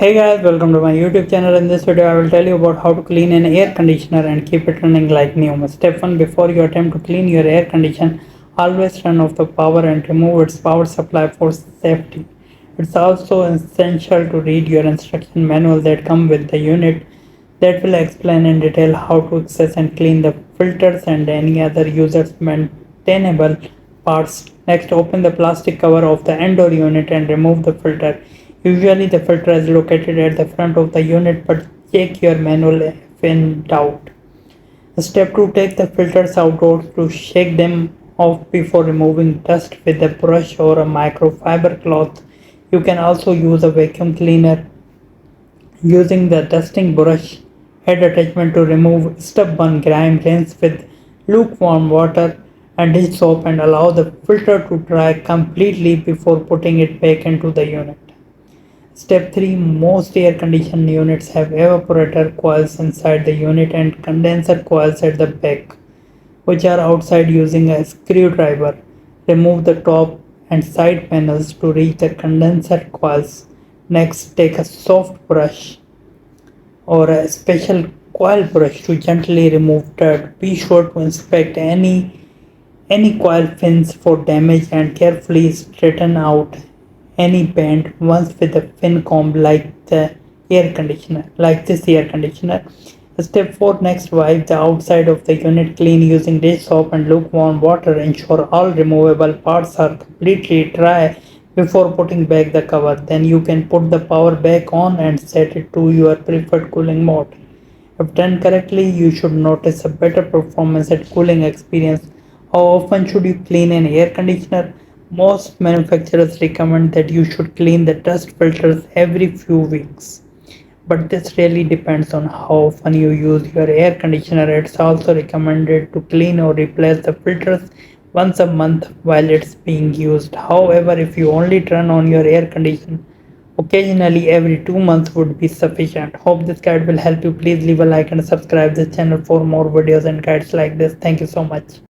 Hey guys, welcome to my YouTube channel. In this video, I will tell you about how to clean an air conditioner and keep it running like new. Step 1. Before you attempt to clean your air conditioner, always turn off the power and remove its power supply for safety. It's also essential to read your instruction manual that comes with the unit that will explain in detail how to access and clean the filters and any other users maintainable parts. Next, open the plastic cover of the indoor unit and remove the filter. Usually the filter is located at the front of the unit, but check your manual if in doubt. Step 2. Take the filters outdoors to shake them off before removing dust with a brush or a microfiber cloth. You can also use a vacuum cleaner using the dusting brush head attachment to remove stubborn grime. Rinse with lukewarm water and dish soap and allow the filter to dry completely before putting it back into the unit. Step 3. Most air conditioning units have evaporator coils inside the unit and condenser coils at the back, which are outside. Using a screwdriver. Remove the top and side panels to reach the condenser coils. Next, take a soft brush or a special coil brush to gently remove dirt. Be sure to inspect any coil fins for damage and carefully straighten out any bend once with a fin comb like this air conditioner. Step 4. Next, wipe the outside of the unit clean using dish soap and lukewarm water. Ensure all removable parts are completely dry before putting back the cover. Then you can put the power back on and set it to your preferred cooling mode. If done correctly, you should notice a better performance and cooling experience. How often should you clean an air conditioner? Most manufacturers recommend that you should clean the dust filters every few weeks. But this really depends on how often you use your air conditioner. It's also recommended to clean or replace the filters once a month while it's being used. However, if you only turn on your air conditioner occasionally, every 2 months would be sufficient. Hope this guide will help you. Please leave a like and subscribe this channel for more videos and guides like this. Thank you so much.